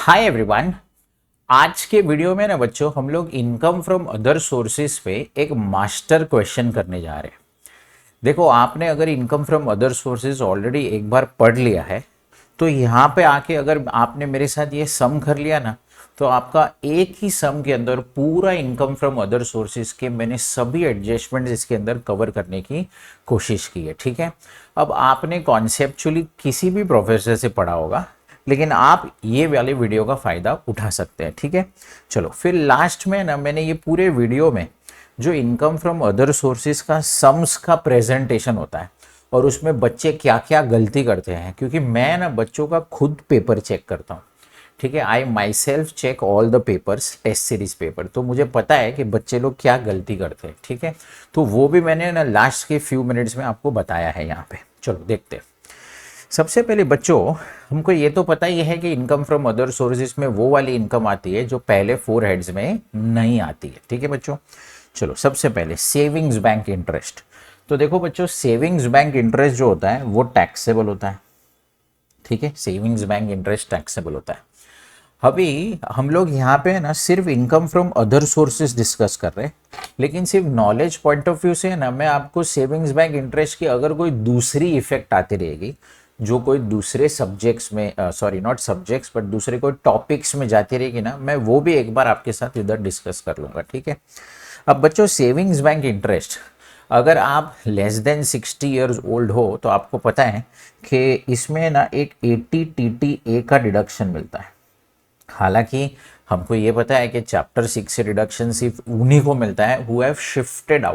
Hi everyone. आज के video में ना बच्चों हम लोग इनकम फ्रॉम अदर सोर्सेज पे एक मास्टर क्वेश्चन करने जा रहे हैं। देखो, आपने अगर income from other sources already एक बार पढ़ लिया है तो यहाँ पे आके अगर आपने मेरे साथ ये सम कर लिया ना तो आपका एक ही सम के अंदर पूरा इनकम फ्रॉम अदर सोर्सेज के मैंने सभी एडजस्टमेंट्स इसके अंदर कवर करने की कोशिश की है। ठीक है, अब आपने कॉन्सेप्चुअली किसी भी प्रोफेसर से पढ़ा होगा लेकिन आप ये वाले वीडियो का फायदा उठा सकते हैं। ठीक है, चलो फिर लास्ट में ना मैंने ये पूरे वीडियो में जो इनकम फ्रॉम अदर सोर्सेज का सम्स का प्रेजेंटेशन होता है और उसमें बच्चे क्या क्या गलती करते हैं, क्योंकि मैं ना बच्चों का खुद पेपर चेक करता हूँ। ठीक है, I myself check all the papers, test series paper, तो मुझे पता है कि बच्चे लोग क्या गलती करते हैं। ठीक है, तो वो भी मैंने ना लास्ट के फ्यू मिनट्स में आपको बताया है यहाँ पे। चलो देखते हैं। सबसे पहले बच्चों, हमको ये तो पता ही है कि इनकम फ्रॉम अदर सोर्सेज में वो वाली इनकम आती है जो पहले 4 हेड्स में नहीं आती है। ठीक है बच्चों, चलो सबसे पहले सेविंग्स बैंक इंटरेस्ट। तो देखो बच्चों, सेविंग्स बैंक इंटरेस्ट जो होता है वो टैक्सेबल होता है। ठीक है, सेविंग्स बैंक इंटरेस्ट टैक्सेबल होता है। अभी हम लोग यहाँ पे है ना सिर्फ income from other sources discuss कर रहे हैं, लेकिन सिर्फ नॉलेज पॉइंट ऑफ व्यू से ना मैं आपको सेविंग्स बैंक इंटरेस्ट की अगर कोई दूसरी इफेक्ट आती रहेगी जो कोई दूसरे सब्जेक्ट्स में, सॉरी नॉट सब्जेक्ट्स बट दूसरे कोई टॉपिक्स में जाती रहेगी ना, मैं वो भी एक बार आपके साथ इधर डिस्कस कर लूँगा। ठीक है, अब बच्चों सेविंग्स बैंक इंटरेस्ट, अगर आप लेस देन 60 ईयर्स ओल्ड हो तो आपको पता है कि इसमें ना एक 80 TTA का डिडक्शन मिलता है। हालांकि हमको ये पता है कि चैप्टर 6 से रिडक्शन सिर्फ उन्हीं को मिलता है who have shifted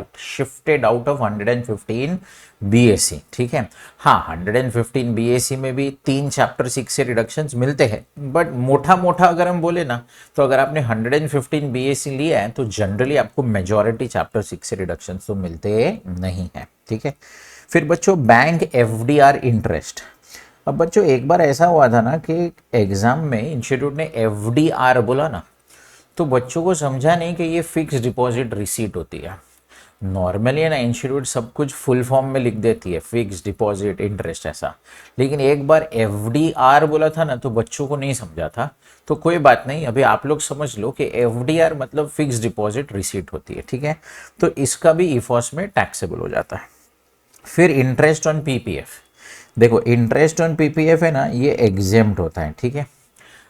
out of 115 BSc. ठीक है, हाँ 115 बीएससी में भी 3 चैप्टर 6 से रिडक्शंस मिलते हैं, बट मोटा मोटा अगर हम बोले ना तो अगर आपने 115 बीएससी लिया है तो जनरली आपको मेजॉरिटी चैप्टर 6 से रिडक्शंस तो मिलते नहीं है। ठीक है, फिर बच्चों बैंक एफडीआर इंटरेस्ट। अब बच्चों एक बार ऐसा हुआ था ना कि एग्जाम में इंस्टीट्यूट ने एफडीआर बोला ना तो बच्चों को समझा नहीं कि ये फिक्स डिपॉजिट रिसीट होती है। नॉर्मली है ना इंस्टीट्यूट सब कुछ फुल फॉर्म में लिख देती है, फिक्स डिपॉजिट इंटरेस्ट ऐसा, लेकिन एक बार एफडीआर बोला था ना तो बच्चों को नहीं समझा था। तो कोई बात नहीं, अभी आप लोग समझ लो कि एफडीआर मतलब फिक्स डिपॉजिट रिसीट होती है। ठीक है, तो इसका भी ईफॉस में टैक्सेबल हो जाता है। फिर इंटरेस्ट ऑन पीपीएफ, देखो इंटरेस्ट ऑन पीपीएफ है ना ये एग्जेम्प्ट होता है। ठीक है,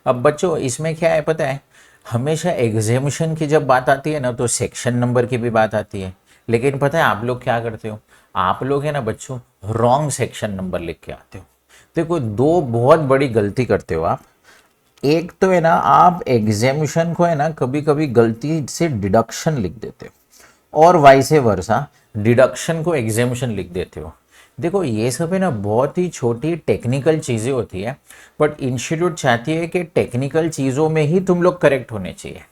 अब बच्चों इसमें क्या है पता है, हमेशा एग्जेम्पशन की जब बात आती है ना तो सेक्शन नंबर की भी बात आती है, लेकिन पता है आप लोग क्या करते हो, आप लोग है ना बच्चों रॉन्ग सेक्शन नंबर लिख के आते हो। देखो दो बहुत बड़ी गलती करते हो आप। एक तो है ना आप एग्जेम्पशन को है ना कभी कभी गलती से डिडक्शन लिख देते हो और वाइसे वर्सा डिडक्शन को एग्जेम्पशन लिख देते हो। देखो ये सब है ना बहुत ही छोटी टेक्निकल चीज़ें होती है, बट इंस्टीट्यूट चाहती है कि टेक्निकल चीज़ों में ही तुम लोग करेक्ट होने चाहिए।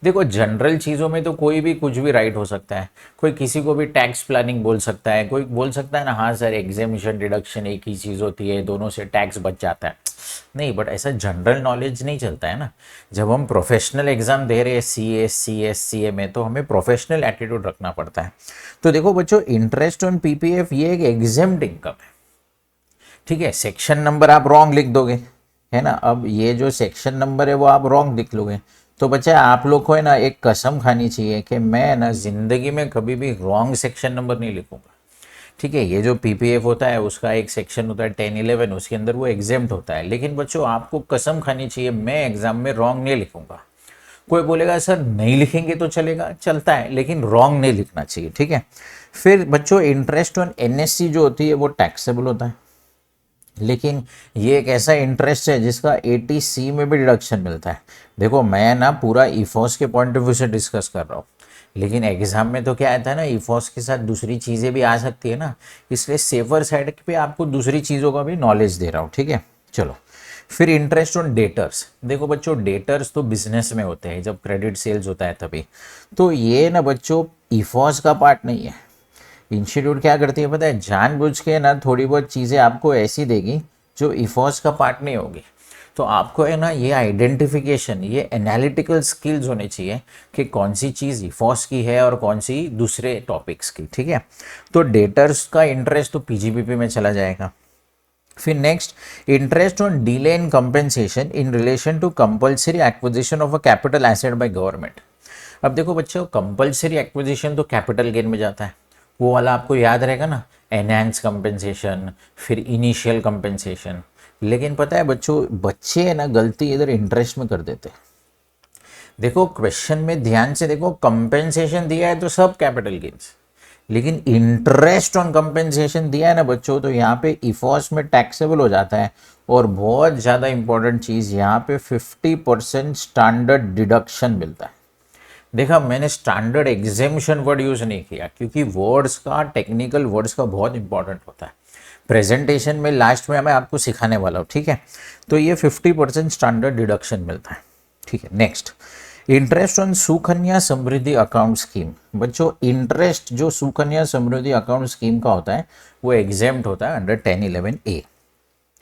देखो जनरल चीज़ों में तो कोई भी कुछ भी राइट हो सकता है, कोई किसी को भी टैक्स प्लानिंग बोल सकता है, कोई बोल सकता है ना हाँ सर एग्जामिशन डिडक्शन एक ही चीज़ होती है, दोनों से टैक्स बच जाता है। नहीं, बट ऐसा जनरल नॉलेज नहीं चलता है ना। जब हम प्रोफेशनल एग्जाम दे रहे हैं सी ए में तो हमें प्रोफेशनल एटीट्यूड रखना पड़ता है। तो देखो बच्चों इंटरेस्ट ऑन पीपीएफ ये एक एग्जेम्प्ट इनकम है। ठीक है, सेक्शन नंबर आप रॉन्ग लिख दोगे है ना, अब ये जो सेक्शन नंबर है वो आप रॉन्ग लिख लोगे तो बच्चा आप लोग को है ना एक कसम खानी चाहिए कि मैं ना जिंदगी में कभी भी रॉन्ग सेक्शन नंबर नहीं लिखूंगा। ठीक है, ये जो पीपीएफ होता है उसका एक सेक्शन होता है 10-11, उसके अंदर वो एग्जेम्प्ट होता है, लेकिन बच्चों आपको कसम खानी चाहिए मैं एग्जाम में रॉन्ग नहीं लिखूंगा। कोई बोलेगा सर नहीं लिखेंगे तो चलेगा, चलता है, लेकिन रॉन्ग नहीं लिखना चाहिए। ठीक है, फिर बच्चों इंटरेस्ट ऑन एनएससी जो होती है वो टैक्सेबल होता है, लेकिन ये एक ऐसा इंटरेस्ट है जिसका 80C में भी डिडक्शन मिलता है। देखो मैं ना पूरा ईफॉस के पॉइंट ऑफ व्यू से डिस्कस कर रहा हूँ, लेकिन एग्जाम में तो क्या आता है ना ईफॉस के साथ दूसरी चीज़ें भी आ सकती है ना, इसलिए सेफर साइड पे आपको दूसरी चीज़ों का भी नॉलेज दे रहा हूँ। ठीक है, चलो फिर इंटरेस्ट ऑन डेटर्स। देखो बच्चों डेटर्स तो बिजनेस में होते हैं, जब क्रेडिट सेल्स होता है तभी, तो ये ना बच्चों ईफॉस का पार्ट नहीं है। इंस्टीट्यूट क्या करती है पता है, जानबूझ के ना थोड़ी बहुत चीज़ें आपको ऐसी देगी जो ईफॉस का पार्ट नहीं होगी। तो आपको है ना ये आइडेंटिफिकेशन, ये एनालिटिकल स्किल्स होने चाहिए कि कौन सी चीज़ ईफॉस की है और कौन सी दूसरे टॉपिक्स की। ठीक है, तो डेटर्स का इंटरेस्ट तो पीजीबीपी में चला जाएगा। फिर next, interest on delay in compensation in relation to compulsory acquisition of a capital asset by government. अब देखो बच्चों, कंपल्सरी एक्विजिशन तो कैपिटल गेन में जाता है, वो वाला आपको याद रहेगा ना, एनहांस कंपेंसेशन, फिर इनिशियल कंपेंसेशन। लेकिन पता है बच्चों, बच्चे है ना गलती इधर इंटरेस्ट में कर देते हैं। देखो क्वेश्चन में ध्यान से देखो, कंपेंसेशन दिया है तो सब कैपिटल गेन्स, लेकिन इंटरेस्ट ऑन कंपेंसेशन दिया है ना बच्चों, तो यहाँ पे इफॉस में टैक्सेबल हो जाता है। और बहुत ज़्यादा इंपॉर्टेंट चीज़, यहाँ पे 50% स्टैंडर्ड डिडक्शन मिलता है। देखा, मैंने स्टैंडर्ड एग्जेम्पशन वर्ड यूज़ नहीं किया, क्योंकि वर्ड्स का, टेक्निकल वर्ड्स का बहुत इंपॉर्टेंट होता है। प्रेजेंटेशन में लास्ट में मैं आपको सिखाने वाला हूँ, ठीक है। तो ये 50% स्टैंडर्ड डिडक्शन मिलता है, ठीक है। Next, interest on Sukanya Samriddhi account scheme. बच्चों इंटरेस्ट जो सुकन्या समृद्धि अकाउंट स्कीम का होता है वो एग्जेम्प्ट होता है under 10(11)(a).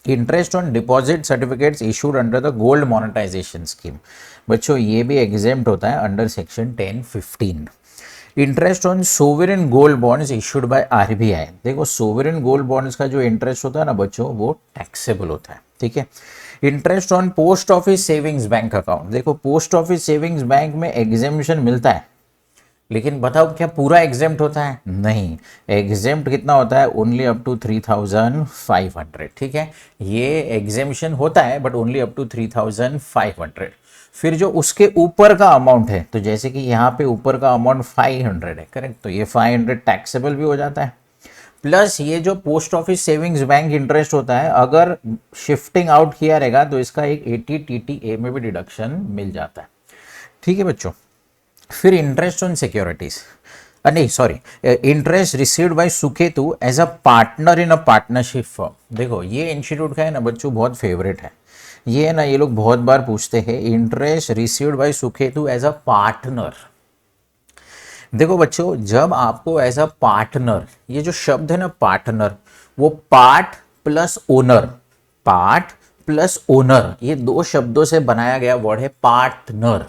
Interest on deposit certificates issued under the gold monetisation scheme. बच्चों ये भी एग्जेम्प्ट होता है under section 10(15). Interest on sovereign gold bonds issued by RBI. देखो सोवरेन गोल्ड बॉन्ड्स का जो इंटरेस्ट होता है ना बच्चों, वो टैक्सेबल होता है, ठीक है। Interest on post office savings bank account. देखो पोस्ट ऑफिस सेविंग्स बैंक में एग्जेम्पशन मिलता है, लेकिन बताओ क्या पूरा एग्जेम्प्ट होता है? नहीं, एग्जेम्प्ट कितना होता है? ओनली अप टू 3,500, ठीक है। ये एग्जेम्पशन होता है बट ओनली अप टू 3,500। फिर जो उसके ऊपर का अमाउंट है, तो जैसे कि यहाँ पे ऊपर का अमाउंट 500 है, करेक्ट, तो ये 500 टैक्सेबल भी हो जाता है। प्लस ये जो post office savings bank interest होता है, अगर शिफ्टिंग आउट किया रहेगा तो इसका एक 80 TTA में भी डिडक्शन मिल जाता है, ठीक है बच्चों। फिर इंटरेस्ट ऑन सिक्योरिटीज, नहीं sorry, interest received by Suketu as a partner in a partnership firm. देखो ये इंस्टीट्यूट का है ना बच्चों, बहुत फेवरेट है ये, है ना, ये लोग बहुत बार पूछते हैं, interest received by Suketu as a partner. देखो बच्चों, जब आपको एज अ पार्टनर, ये जो शब्द है ना पार्टनर, वो part plus owner, part plus owner, ये दो शब्दों से बनाया गया वर्ड है पार्टनर।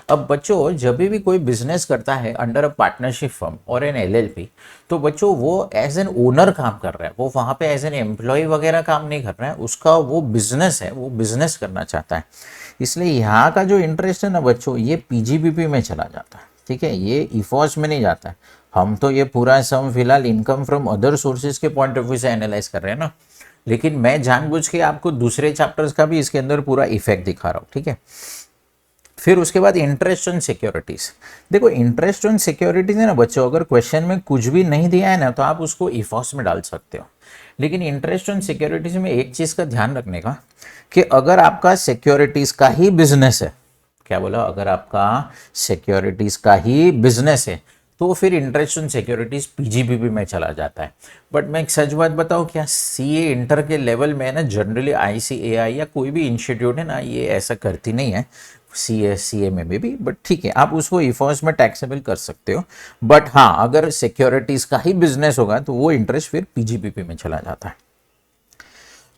अब बच्चों जब भी कोई बिजनेस करता है अंडर अ पार्टनरशिप फर्म और एन एलएलपी, तो बच्चों वो एज एन ओनर काम कर रहा है, वो वहाँ पे एज एन एम्प्लॉय वगैरह काम नहीं कर रहा है, उसका वो बिजनेस है, वो बिजनेस करना चाहता है। इसलिए यहाँ का जो इंटरेस्ट है ना बच्चों, ये पीजीबीपी में चला जाता है, ठीक है, ये इफॉस में नहीं जाता है। हम तो ये पूरा सम फिलहाल इनकम फ्रॉम अदर सोर्सेज के पॉइंट ऑफ व्यू से एनालाइज कर रहे हैं ना, लेकिन मैं जानबूझ के आपको दूसरे चैप्टर्स का भी इसके अंदर पूरा इफेक्ट दिखा रहा हूँ, ठीक है। फिर उसके बाद इंटरेस्ट ऑन सिक्योरिटीज। देखो इंटरेस्ट ऑन सिक्योरिटीज है ना बच्चों, अगर क्वेश्चन में कुछ भी नहीं दिया है ना तो आप उसको इफॉस में डाल सकते हो, लेकिन इंटरेस्ट ऑन सिक्योरिटीज में एक चीज का ध्यान रखने का कि अगर आपका सिक्योरिटीज का ही बिजनेस है, क्या बोला, अगर आपका सिक्योरिटीज का ही बिजनेस है तो फिर इंटरेस्ट ऑन सिक्योरिटीज पीजीबीपी में चला जाता है। बट मैं एक सच बात बताऊं क्या, सीए इंटर के लेवल में ना जनरली आईसीएआई या कोई भी इंस्टीट्यूट है ना, ये ऐसा करती नहीं है, सीए में भी, बट ठीक है आप उसको इफॉस में टैक्सेबल कर सकते हो। बट हाँ, अगर सिक्योरिटीज का ही बिजनेस होगा तो वो इंटरेस्ट फिर पीजीबीपी में चला जाता है।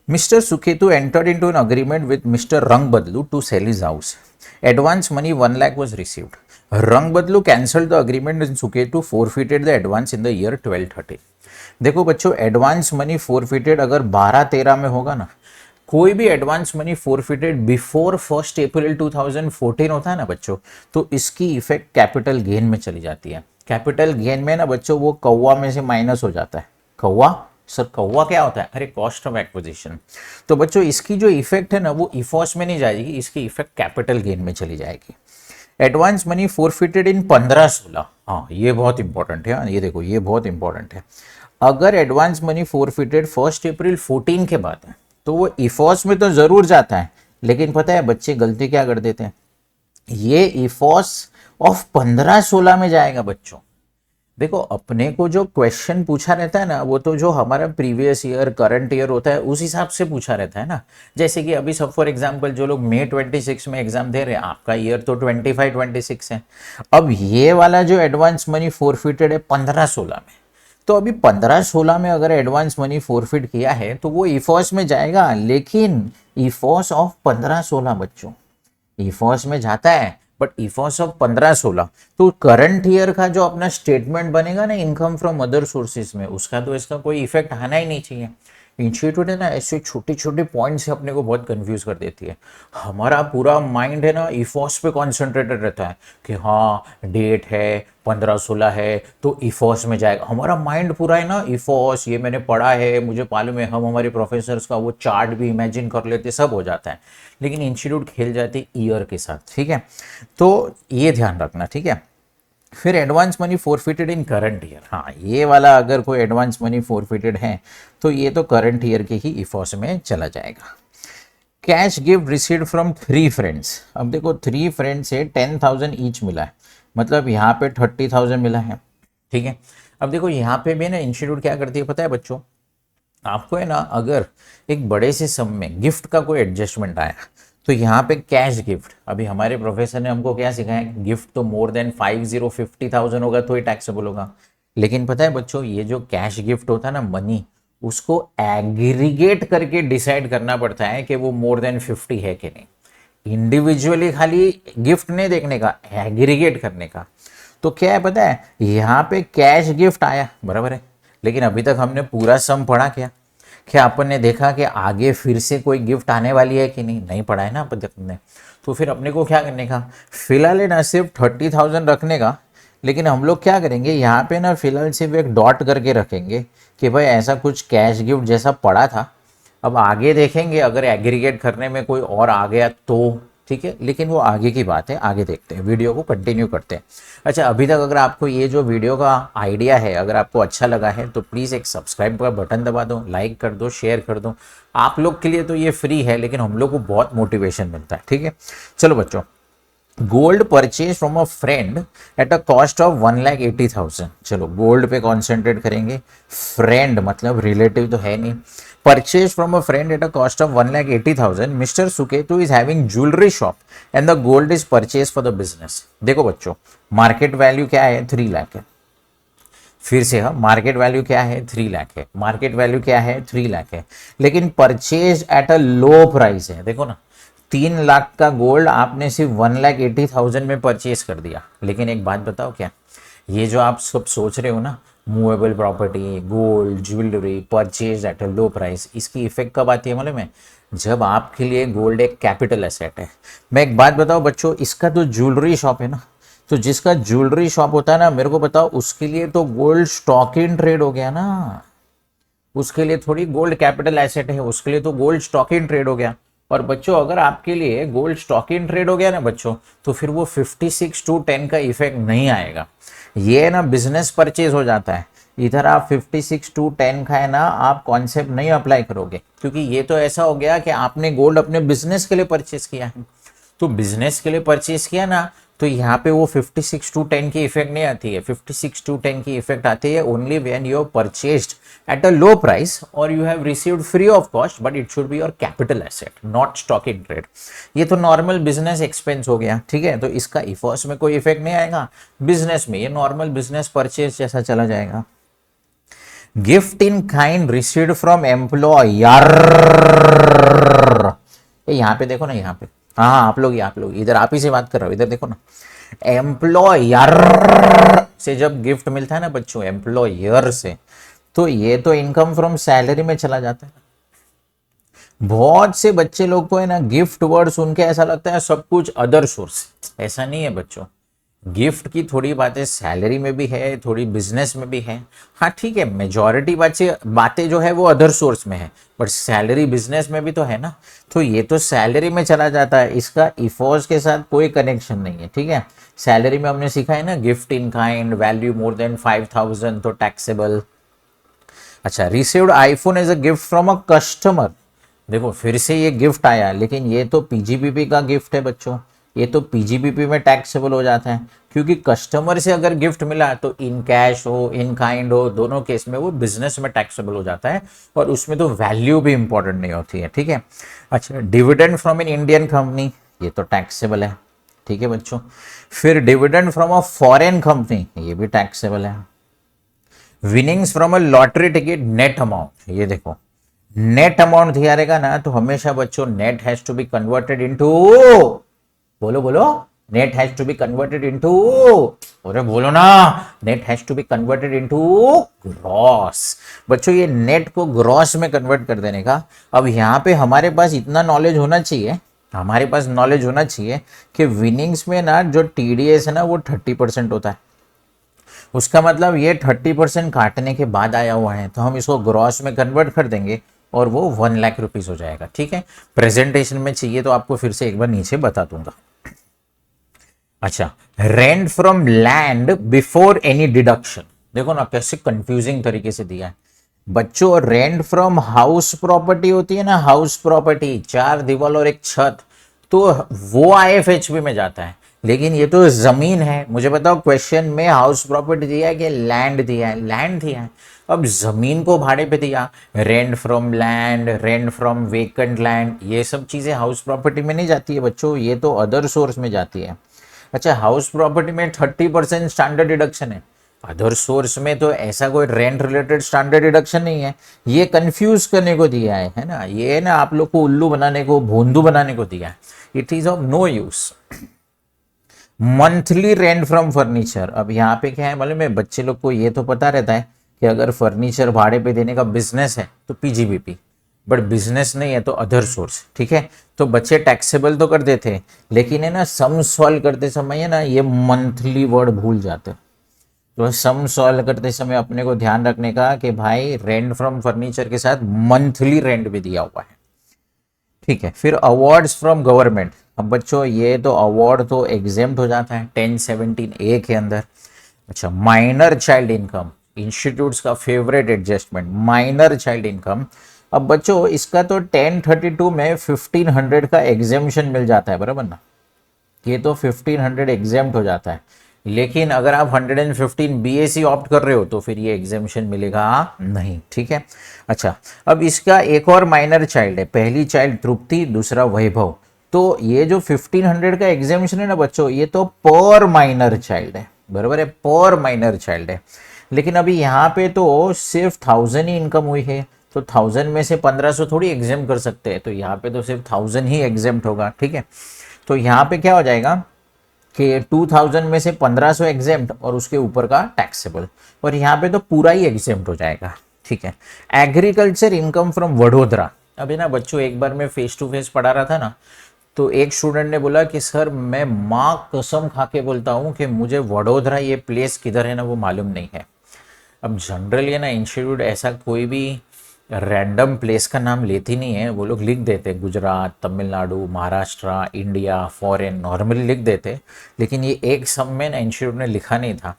Mister Suketu entered into an agreement with Mister Rangbadlu to sell his house. Advance money 1 lakh was received. Rangbadlu cancelled the agreement and Suketu forfeited the advance in the year 12-13। देखो बच्चों, एडवांस मनी फोरफिटेड अगर 12-13 में होगा ना, कोई भी एडवांस मनी फोरफिटेड बिफोर 1 अप्रैल 2014 होता है ना बच्चों, तो इसकी इफेक्ट कैपिटल गेन में चली जाती है। कैपिटल गेन में ना बच्चों वो कौवा में से माइनस हो जाता है। कौवा, सर कौवा क्या होता है? अरे कॉस्ट ऑफ एक्विजिशन। तो बच्चों इसकी जो इफेक्ट है ना वो इफॉस में नहीं जाएगी, इसकी इफेक्ट कैपिटल गेन में चली जाएगी। एडवांस मनी फोरफिटेड इन 15-16, हाँ ये बहुत इंपॉर्टेंट है, ये देखो ये बहुत इंपॉर्टेंट है। अगर एडवांस मनी फोरफिटेड 1 अप्रैल 14 के बाद है तो वो इफॉस में तो जरूर जाता है, लेकिन पता है बच्चे गलती क्या कर देते हैं, ये इफॉस ऑफ 15-16 में जाएगा बच्चों। देखो अपने को जो क्वेश्चन पूछा रहता है ना, वो तो जो हमारा प्रीवियस ईयर करंट ईयर होता है उस हिसाब से पूछा रहता है ना। जैसे कि अभी सब फॉर एग्जांपल जो लोग मई 26 में एग्जाम दे रहे हैं, आपका ईयर तो 25-26 है। अब ये वाला जो एडवांस मनी फोरफिटेड है 15-16 में, तो अभी 15-16 में अगर एडवांस मनी फोरफिट किया है तो वो इफॉस में जाएगा, लेकिन इफॉस ऑफ 15-16 बच्चों, इफॉस में जाता है बट इफॉस ऑफ 15-16। तो करंट ईयर का जो अपना स्टेटमेंट बनेगा ना इनकम फ्रॉम अदर सोर्सेज में, उसका तो इसका कोई इफेक्ट आना ही नहीं चाहिए। इंस्टीट्यूट है ना ऐसे छोटे छोटे पॉइंट से अपने को बहुत कंफ्यूज कर देती है। हमारा पूरा माइंड है ना इफॉस पे कॉन्सेंट्रेटेड रहता है कि हाँ डेट है 15-16 है तो इफॉस में जाएगा। हमारा माइंड पूरा है ना इफॉस, ये मैंने पढ़ा है, मुझे मालूम है, हम हमारे प्रोफेसर्स का वो चार्ट भी इमेजिन कर लेते, सब हो जाता है। लेकिन इंस्टीट्यूट खेल जाते ईयर के साथ, ठीक है। तो ये ध्यान रखना, ठीक है। फिर एडवांस मनी फोरफिटेड इन करंट ईयर, हाँ ये वाला अगर कोई एडवांस मनी फोरफिटेड है तो ये तो करंट ईयर के ही इफॉस में चला जाएगा। Cash gift received from 3 friends, अब देखो 3 फ्रेंड्स से 10,000 ईच मिला है, मतलब यहाँ पे 30,000 मिला है, ठीक है। अब देखो यहाँ पे भी ना इंस्टीट्यूट क्या करती है पता है बच्चों, आपको है ना अगर एक बड़े से सम में गिफ्ट का कोई एडजस्टमेंट आया तो यहाँ पे कैश गिफ्ट, अभी हमारे प्रोफेसर ने हमको क्या सिखाया, गिफ्ट तो मोर देन 50,000 होगा तो ही टैक्सेबल होगा। लेकिन पता है बच्चों ये जो कैश गिफ्ट होता है ना मनी, उसको एग्रीगेट करके डिसाइड करना पड़ता है कि वो मोर देन 50 है कि नहीं। इंडिविजुअली खाली गिफ्ट नहीं देखने का, एग्रीगेट करने का। तो क्या है पता है, यहाँ पे कैश गिफ्ट आया बराबर है, लेकिन अभी तक हमने पूरा सम पढ़ा क्या अपन ने देखा कि आगे फिर से कोई गिफ्ट आने वाली है कि नहीं पढ़ा है ना अपन तक ने। तो फिर अपने को क्या करने का, फिलहाल है ना सिर्फ 30,000 रखने का, लेकिन हम लोग क्या करेंगे यहाँ पे ना फिलहाल सिर्फ एक डॉट करके रखेंगे कि भाई ऐसा कुछ कैश गिफ्ट जैसा पड़ा था। अब आगे देखेंगे अगर एग्रीगेट करने में कोई और आ गया तो ठीक है, लेकिन वो आगे की बात है, आगे देखते हैं, वीडियो को कंटिन्यू करते हैं। अच्छा अभी तक अगर आपको ये जो वीडियो का आइडिया है अगर आपको अच्छा लगा है तो प्लीज़ एक सब्सक्राइब का बटन दबा दो, लाइक कर दो, शेयर कर दो। आप लोग के लिए तो ये फ्री है लेकिन हम लोग को बहुत मोटिवेशन मिलता है, ठीक है। चलो बच्चों, gold purchase from a friend at a cost of 1,80,000, चलो गोल्ड पे कॉन्सेंट्रेट करेंगे। फ्रेंड मतलब रिलेटिव तो है नहीं। Purchase from a friend at a cost of 1,80,000, mister Suketu is having jewellery shop and the gold is purchase for the business. देखो बच्चों market value क्या है, 3 लाख है। फिर से हम मार्केट वैल्यू क्या है, 3 लाख है। मार्केट वैल्यू क्या है, 3 लाख है, लेकिन purchase eight a low price है। देखो ना 3 लाख का गोल्ड आपने सिर्फ 1,80,000 में परचेज कर दिया। लेकिन एक बात बताओ क्या, ये जो आप सब सोच रहे हो ना movable property, gold, jewellery purchase eight a low price, इसकी इफेक्ट कब आती है मालूम है, जब आपके लिए गोल्ड एक कैपिटल एसेट है। मैं एक बात बताओ बच्चों, इसका तो ज्वेलरी शॉप है ना, तो जिसका ज्वेलरी शॉप होता है ना, मेरे को बताओ उसके लिए तो गोल्ड स्टॉक इन ट्रेड हो गया ना, उसके लिए थोड़ी गोल्ड कैपिटल एसेट है, उसके लिए तो गोल्ड स्टॉक इन ट्रेड हो गया। और बच्चों अगर आपके लिए गोल्ड स्टॉक इन ट्रेड हो गया ना बच्चों, तो फिर वो 56/10 का इफेक्ट नहीं आएगा। ये ना बिजनेस परचेज हो जाता है, इधर आप 56/10 का है ना आप कॉन्सेप्ट नहीं अप्लाई करोगे, क्योंकि ये तो ऐसा हो गया कि आपने गोल्ड अपने बिजनेस के लिए परचेज किया है। तो बिजनेस के लिए परचेज किया ना, तो यहाँ पे वो 56/10 की इफेक्ट नहीं आती है। 56/10 की इफेक्ट आती है only when you have purchased at a low price और you have received free of cost, but it should be your capital asset not stock in trade. ये तो नॉर्मल बिजनेस एक्सपेंस हो गया, ठीक है, तो इसका इफॉस में कोई इफेक्ट नहीं आएगा, बिजनेस में ये नॉर्मल बिजनेस परचेज जैसा चला जाएगा। Gift in kind received from employer, यहाँ पे देखो ना, यहाँ पे हाँ आप लोग इधर आप ही से बात कर रहे हो, इधर देखो ना, एम्प्लॉयर से जब गिफ्ट मिलता है ना बच्चों, एम्प्लॉयर से, तो ये तो इनकम फ्रॉम सैलरी में चला जाता है। बहुत से बच्चे लोग को है ना गिफ्ट वर्ड सुन के ऐसा लगता है सब कुछ अदर सोर्स, ऐसा नहीं है बच्चों। गिफ्ट की थोड़ी बातें सैलरी में भी है, थोड़ी बिजनेस में भी है। हाँ ठीक है, मेजॉरिटी बातें जो है वो अदर सोर्स में है, बट सैलरी बिजनेस में भी तो है ना, तो ये तो सैलरी में चला जाता है, इसका इफोर्स के साथ कोई कनेक्शन नहीं है, ठीक है। सैलरी में हमने सीखा है ना gift in kind, value more than 5,000 तो टैक्सेबल। अच्छा, received iPhone as a gift from a customer, देखो फिर से ये गिफ्ट आया, लेकिन ये तो पीजीबीपी का गिफ्ट है बच्चों, ये तो पीजीबीपी में टैक्सेबल हो जाता है, क्योंकि कस्टमर से अगर गिफ्ट मिला तो इन कैश हो इन काइंड हो, दोनों केस में वो बिजनेस में टैक्सेबल हो जाता है, और उसमें तो वैल्यू भी इंपॉर्टेंट नहीं होती है, ठीक है। अच्छा, dividend from an Indian company, ये तो टैक्सेबल है, ठीक है बच्चों। फिर dividend from a foreign company, ये भी टैक्सेबल है। Winnings from a lottery ticket net amount, ये देखो नेट अमाउंट दिया रहेगा ना, तो हमेशा बच्चों net has to be converted into, बोलो बोलो, net has to be converted into अरे बोलो ना, net has to be converted into gross. बच्चों ये नेट को ग्रॉस में कन्वर्ट कर देने का, अब यहाँ पे हमारे पास इतना नॉलेज होना चाहिए, हमारे पास नॉलेज होना चाहिए कि विनिंग्स में ना जो टीडीएस है ना वो 30% होता है। उसका मतलब ये 30% काटने के बाद आया हुआ है, तो हम इसको ग्रॉस में कन्वर्ट कर देंगे और वो 1 लाख रुपीज हो जाएगा। ठीक है, प्रेजेंटेशन में चाहिए तो आपको फिर से एक बार नीचे बता दूंगा। अच्छा, rent from land before any deduction, देखो ना कैसे कंफ्यूजिंग तरीके से दिया है बच्चों। रेंट फ्रॉम हाउस प्रॉपर्टी होती है ना, हाउस प्रॉपर्टी, 4 दीवार और एक छत, तो वो आईएफएचबी में जाता है। लेकिन ये तो जमीन है, मुझे बताओ क्वेश्चन में हाउस प्रॉपर्टी दिया है कि लैंड दिया है? लैंड दिया है। अब जमीन को भाड़े पे दिया, rent from land, rent from vacant land, ये सब चीजें हाउस प्रॉपर्टी में नहीं जाती है बच्चों, ये तो अदर सोर्स में जाती है। अच्छा, हाउस प्रॉपर्टी में 30% स्टैंडर्ड डिडक्शन है, अदर सोर्स में तो ऐसा कोई रेंट रिलेटेड स्टैंडर्ड डिडक्शन नहीं है। ये कंफ्यूज करने को दिया है ना, ये ना आप लोग को उल्लू बनाने को, भोंदू बनाने को दिया है। It is of no use. Monthly rent from furniture, अब यहाँ पे क्या है मालूम है, बच्चे लोग को ये तो पता रहता है कि अगर फर्नीचर भाड़े पे देने का बिजनेस है तो पीजीबीपी, बट बिजनेस नहीं है तो अदर सोर्स। ठीक है, तो बच्चे टैक्सेबल तो कर देते, लेकिन है ना सम सॉल्व करते समय है ना ये मंथली वर्ड भूल जाते। तो सम सॉल्व करते समय अपने को ध्यान रखने का कि भाई रेंट फ्रॉम फर्नीचर के साथ मंथली रेंट भी दिया हुआ है। ठीक है, फिर अवार्ड्स फ्रॉम गवर्नमेंट, अब बच्चों ये तो अवार्ड तो एग्जेम्प्ट हो जाता है 1017A के अंदर। अच्छा, माइनर चाइल्ड इनकम, इंस्टीट्यूट्स का favourite adjustment, minor child income. अब बच्चों इसका तो 1032 में 1500 का एग्जेम्पशन मिल जाता है, बराबर ना, ये तो 1500 एग्जेम्प्ट हो जाता है। लेकिन अगर आप 115 बीएसी ऑप्ट कर रहे हो तो फिर ये एग्जेम्पशन मिलेगा नहीं। ठीक है, अच्छा अब इसका एक और माइनर चाइल्ड है, पहली चाइल्ड तृप्ति, दूसरा वैभव, तो ये जो 1500 का एग्जेम्पशन है ना बच्चों, ये तो पर माइनर चाइल्ड है, बराबर है, पर माइनर चाइल्ड है। लेकिन अभी यहाँ पे तो सिर्फ 1000 ही इनकम हुई है, तो 1000 में से 1500 थोड़ी एग्जेम्प्ट कर सकते हैं, तो यहाँ पे तो सिर्फ 1000 ही एग्जेम्प्ट होगा। ठीक है, तो यहाँ पे क्या हो जाएगा कि 2000 में से 1500 एग्जेम्प्ट और उसके ऊपर का टैक्सेबल, और यहाँ पे तो पूरा ही एग्जेम्प्ट हो जाएगा। ठीक है, एग्रीकल्चर इनकम फ्रॉम वडोदरा, अभी ना बच्चों एक बार मैं फेस टू फेस पढ़ा रहा था ना, तो एक स्टूडेंट ने बोला कि सर मैं माँ कसम खा के बोलता हूँ कि मुझे वडोदरा ये प्लेस किधर है ना वो मालूम नहीं है। अब जनरली है ना इंस्टीट्यूट ऐसा कोई भी रैंडम प्लेस का नाम लेती नहीं है, वो लोग लिख देते Gujarat, Tamil Nadu, Maharashtra, India, foreign, normally लिख देते, लेकिन ये एक सब में ना इंस्टीट्यूट ने लिखा नहीं था।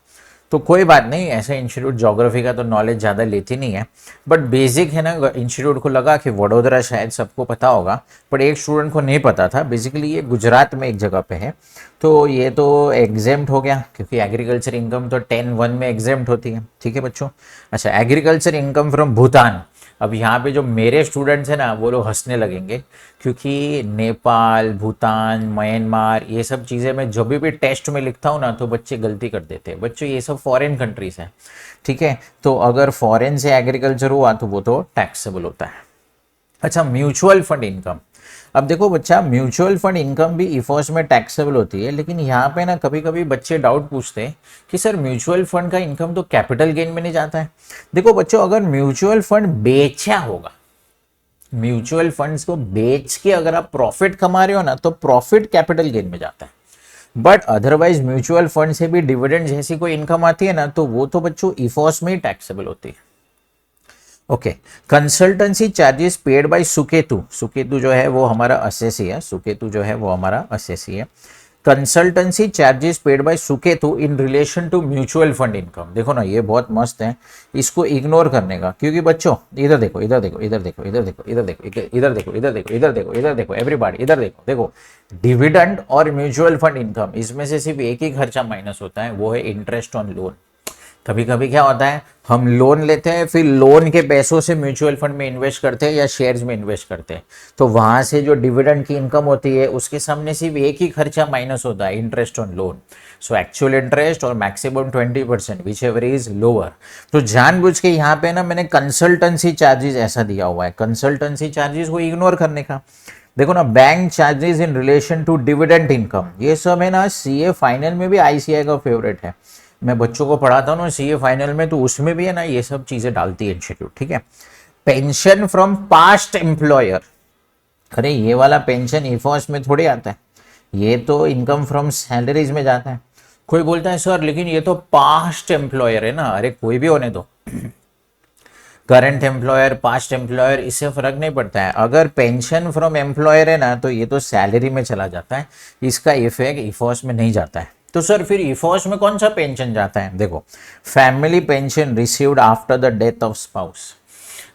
तो कोई बात नहीं, ऐसे इंस्टीट्यूट ज्योग्राफी का तो नॉलेज ज़्यादा लेती नहीं है, बट बेसिक है ना, इंस्टीट्यूट को लगा कि वडोदरा शायद सबको पता होगा, बट एक स्टूडेंट को नहीं पता था। बेसिकली ये गुजरात में एक जगह पे है, तो ये तो एग्जेम्प्ट हो गया क्योंकि एग्रीकल्चर इनकम तो 10(1) में एग्जेम्प्ट होती है। ठीक है बच्चों, अच्छा एग्रीकल्चर इनकम फ्रॉम भूटान, अब यहाँ पे जो मेरे स्टूडेंट्स हैं ना वो लोग हंसने लगेंगे, क्योंकि नेपाल, भूटान, म्यांमार, ये सब चीज़ें मैं जब भी टेस्ट में लिखता हूँ ना तो बच्चे गलती कर देते हैं। बच्चों ये सब फॉरेन कंट्रीज हैं। ठीक है, तो अगर फॉरेन से एग्रीकल्चर हुआ तो वो तो टैक्सेबल होता है। अच्छा, म्यूचुअल फंड इनकम, अब देखो बच्चा म्यूचुअल फंड इनकम भी इफोस में टैक्सेबल होती है, लेकिन यहाँ पे ना कभी कभी बच्चे डाउट पूछते हैं कि सर म्यूचुअल फंड का इनकम तो कैपिटल गेन में नहीं जाता है। देखो बच्चों, अगर म्यूचुअल फंड बेचा होगा, म्यूचुअल फंड्स को बेच के अगर आप प्रॉफिट कमा रहे हो ना तो प्रॉफिट कैपिटल गेन में जाता है, बट अदरवाइज म्यूचुअल फंड से भी डिविडेंड जैसी कोई इनकम आती है ना तो वो तो बच्चों इफोस में ही टैक्सेबल होती है। Okay, consultancy charges paid by Suketu, Suketu जो है वो हमारा असेसी है, सुकेतु जो है वो हमारा असेसी है। Consultancy charges paid by Suketu in relation to mutual fund income, देखो ना ये बहुत मस्त है, इसको इग्नोर करने का, क्योंकि बच्चों इधर देखो, इधर देखो, इधर देखो, इधर देखो, इधर देखो, इधर देखो, इधर देखो, इधर देखो, इधर देखो, एवरीबॉडी इधर देखो, देखो डिविडेंड और म्यूचुअल फंड इनकम, इसमें से सिर्फ एक ही खर्चा माइनस होता है, वो है इंटरेस्ट ऑन लोन। कभी कभी क्या होता है, हम लोन लेते हैं, फिर लोन के पैसों से म्यूचुअल फंड में इन्वेस्ट करते हैं या शेयर्स में इन्वेस्ट करते हैं, तो वहां से जो डिविडेंड की इनकम होती है उसके सामने सिर्फ एक ही खर्चा माइनस होता है, interest on loan. So actual interest और maximum 20%, whichever is lower. तो जानबूझ के यहाँ पे ना मैंने कंसल्टेंसी चार्जेस ऐसा दिया हुआ है, कंसल्टेंसी चार्जेस को इग्नोर करने का। देखो ना, bank charges in relation to dividend income, ये सब है ना सीए फाइनल में भी आईसीआई का फेवरेट है। मैं बच्चों को पढ़ाता हूँ ना सीए फाइनल में, तो उसमें भी है ना ये सब चीजें डालती है इंस्टीट्यूट, ठीक है। पेंशन फ्रॉम पास्ट एम्प्लॉयर, अरे ये वाला पेंशन ईफॉस में थोड़ी आता है, ये तो इनकम फ्रॉम सैलरीज में जाता है। कोई बोलता है सर लेकिन ये तो पास्ट एम्प्लॉयर है ना, अरे कोई भी होने दो, करंट एम्प्लॉयर पास्ट एम्प्लॉयर इससे फर्क नहीं पड़ता है। अगर पेंशन फ्रॉम एम्प्लॉयर है ना तो ये तो सैलरी में चला जाता है, इसका इफेक्ट ईफॉस में नहीं जाता है। तो सर फिर ईफॉस में कौन सा पेंशन जाता है? देखो, family pension received after the death of spouse.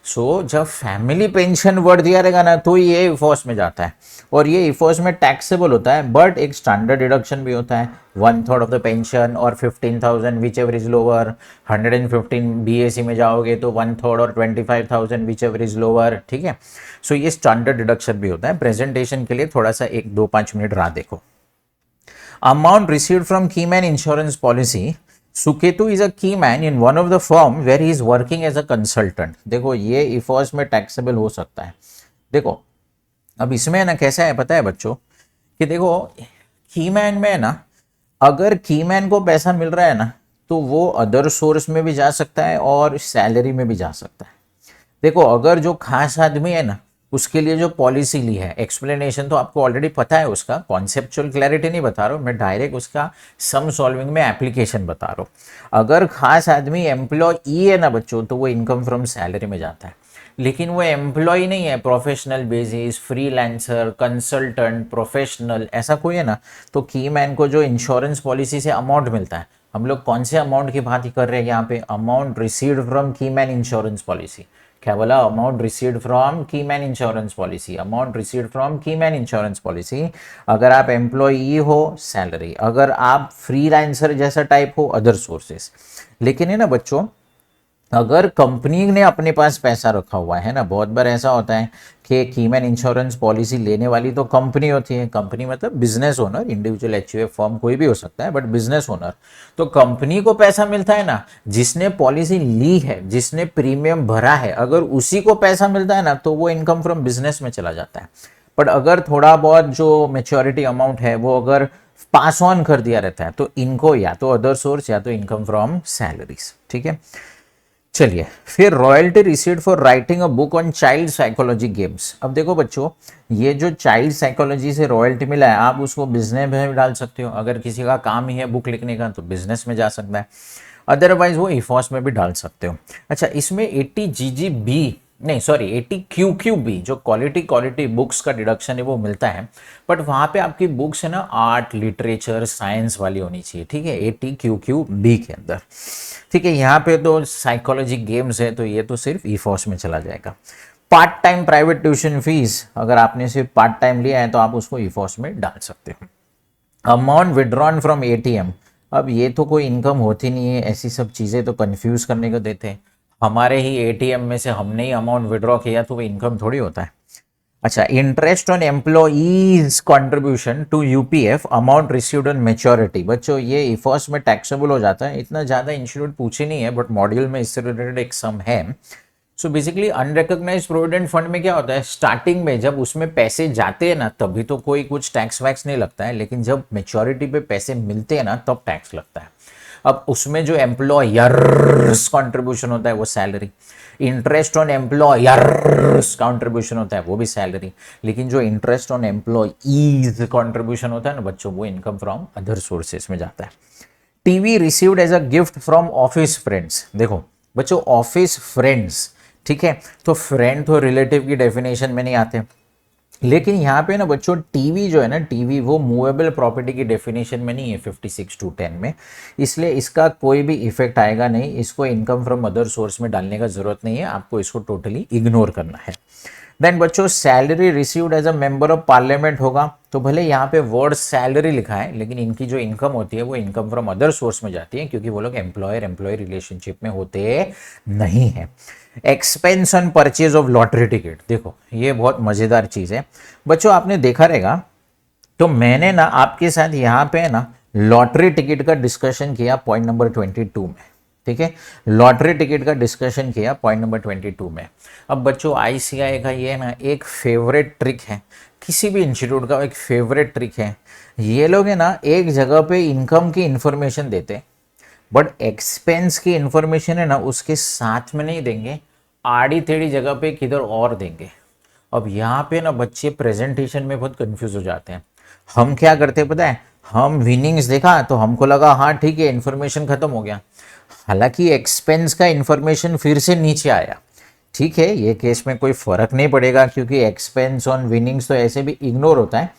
So जब फैमिली पेंशन वर्ड दिया रहेगा ना तो ये इफोर्स में जाता है, और ये इफोर्स में टैक्सेबल होता है, बट एक स्टैंडर्ड डिडक्शन भी होता है, 1/3 ऑफ द पेंशन और 15,000 which ever is lower. 115 BSc में जाओगे तो 1/3 और 25,000 विच एवर इज लोअर, ठीक है। सो ये स्टैंडर्ड डिडक्शन भी होता है। प्रेजेंटेशन के लिए थोड़ा सा 1-2-5 मिनट राह देखो। Amount received from keyman insurance policy, Suketu is a key man in one of the firm where he is working as a consultant. देखो ये इफोर्स में टैक्सेबल हो सकता है। देखो अब इसमें ना कैसा है पता है बच्चों, कि देखो कीमैन में ना, अगर कीमैन को पैसा मिल रहा है ना तो वो अदर सोर्स में भी जा सकता है और सैलरी में भी जा सकता है। देखो अगर जो खास आदमी है ना उसके लिए जो पॉलिसी ली है, एक्सप्लेनेशन तो आपको ऑलरेडी पता है, उसका कॉन्सेप्चुअल क्लैरिटी नहीं बता रहा हूँ मैं, डायरेक्ट उसका सम सॉल्विंग में एप्लीकेशन बता रहा हूँ। अगर खास आदमी एम्प्लॉई है ना बच्चों तो वो इनकम फ्रॉम सैलरी में जाता है, लेकिन वो एम्प्लॉय नहीं है, professional basis, freelancer, consultant, professional ऐसा कोई है ना, तो की मैन को जो इंश्योरेंस पॉलिसी से अमाउंट मिलता है, हम लोग कौन से अमाउंट की बात कर रहे हैं यहाँ पे? अमाउंट रिसीव्ड फ्रॉम की मैन इंश्योरेंस पॉलिसी। क्या बोला? अमाउंट रिसीव्ड फ्रॉम की man insurance policy. Amount received from की मैन इंश्योरेंस पॉलिसी। अगर आप एम्प्लॉई हो सैलरी, अगर आप फ्रीलांसर जैसा टाइप हो अदर सोर्सेस। लेकिन है ना बच्चों, अगर कंपनी ने अपने पास पैसा रखा हुआ है ना, बहुत बार ऐसा होता है कि कीमैन इंश्योरेंस पॉलिसी लेने वाली तो कंपनी होती है, कंपनी मतलब business owner, individual HUF firm कोई भी हो सकता है, बट बिजनेस ओनर। तो कंपनी को पैसा मिलता है ना, जिसने पॉलिसी ली है, जिसने प्रीमियम भरा है, अगर उसी को पैसा मिलता है ना तो वो इनकम फ्रॉम बिजनेस में चला जाता है। बट अगर थोड़ा बहुत जो मेच्योरिटी अमाउंट है वो अगर पास ऑन कर दिया रहता है तो इनको या तो अदर सोर्स या तो इनकम फ्रॉम सैलरीज, ठीक है। चलिए फिर royalty received for writing a book on child psychology games. अब देखो बच्चों, ये जो चाइल्ड साइकोलॉजी से रॉयल्टी मिला है, आप उसको बिजनेस में भी डाल सकते हो। अगर किसी का काम ही है बुक लिखने का तो बिजनेस में जा सकता है, अदरवाइज वो इफॉस में भी डाल सकते हो। अच्छा, इसमें 80 GGB नहीं सॉरी 80 QQB जो क्वालिटी बुक्स का डिडक्शन है वो मिलता है, बट वहाँ पे आपकी बुक्स है ना आर्ट, लिटरेचर, साइंस वाली होनी चाहिए, ठीक है, 80 QQB के अंदर, ठीक है। यहाँ पे तो साइकोलॉजी गेम्स है तो ये तो सिर्फ ईफॉस में चला जाएगा। Part time private tuition fees, अगर आपने सिर्फ पार्ट टाइम लिया है तो आप उसको ईफॉस में डाल सकते हो। अमाउंट विड्रॉन फ्रॉम एटीएम, अब ये तो कोई इनकम होती नहीं है, ऐसी सब चीज़ें तो कंफ्यूज करने को देते हैं। हमारे ही एटीएम में से हमने ही अमाउंट विड्रॉ किया तो वो इनकम थोड़ी होता है। अच्छा, interest on employees contribution to UPF amount received on maturity, बच्चों ये इफॉस में टैक्सेबल हो जाता है। इतना ज़्यादा इंस्टीट्यूट पूछे नहीं है, बट मॉड्यूल में इससे रिलेटेड एक सम है। So basically unrecognised provident fund में क्या होता है, स्टार्टिंग में जब उसमें पैसे जाते हैं ना तभी तो कोई कुछ टैक्स वैक्स नहीं लगता है, लेकिन जब मेच्योरिटी पे पैसे मिलते हैं ना तब टैक्स लगता है। अब उसमें जो एम्प्लॉयर्स कॉन्ट्रीब्यूशन होता है वो salary, interest on employers contribution होता है वो भी सैलरी, लेकिन जो इंटरेस्ट ऑन एम्प्लॉईज कॉन्ट्रीब्यूशन होता है ना बच्चों, वो इनकम फ्रॉम अदर सोर्सेस में जाता है। TV received as a gift from office friends, देखो बच्चों ऑफिस फ्रेंड्स, ठीक है, तो फ्रेंड तो रिलेटिव की डेफिनेशन में नहीं आते, लेकिन यहाँ पे ना बच्चों टीवी जो है ना, टीवी वो मूवेबल प्रॉपर्टी की डेफिनेशन में नहीं है 56(2)(10) में, इसलिए इसका कोई भी इफेक्ट आएगा नहीं। इसको इनकम फ्रॉम अदर सोर्स में डालने का जरूरत नहीं है, आपको इसको टोटली इग्नोर करना है। देन बच्चों salary received as a member of parliament होगा, तो भले यहाँ पे वर्ड सैलरी लिखा है लेकिन इनकी जो इनकम होती है वो इनकम फ्रॉम अदर सोर्स में जाती है, क्योंकि वो लोग एम्प्लॉयर एम्प्लॉय रिलेशनशिप में होते नहीं है। Expense on purchase of lottery ticket, देखो ये बहुत मजेदार चीज है बच्चों, आपने देखा रहेगा तो मैंने ना आपके साथ यहाँ पे ना लॉटरी टिकट का डिस्कशन किया पॉइंट नंबर 22 में, ठीक है, लॉटरी टिकट का डिस्कशन किया पॉइंट नंबर 22 में। अब बच्चों आईसीआई का ये ना एक फेवरेट ट्रिक है किसी भी इंस्टीट्यूट का एक फेवरेट ट्रिक है, ये लोग है ना एक जगह पे इनकम की इंफॉर्मेशन देते, बट एक्सपेंस की इंफॉर्मेशन है ना उसके साथ में नहीं देंगे, आड़ी टेढ़ी जगह पे किधर और देंगे। अब यहाँ पे ना बच्चे प्रेजेंटेशन में बहुत कंफ्यूज हो जाते हैं। हम क्या करते हैं पता है, हम विनिंग्स देखा तो हमको लगा हाँ ठीक है इन्फॉर्मेशन खत्म हो गया, हालांकि एक्सपेंस का इन्फॉर्मेशन फिर से नीचे आया। ठीक है, ये केस में कोई फर्क नहीं पड़ेगा क्योंकि एक्सपेंस ऑन विनिंग्स तो ऐसे भी इग्नोर होता है,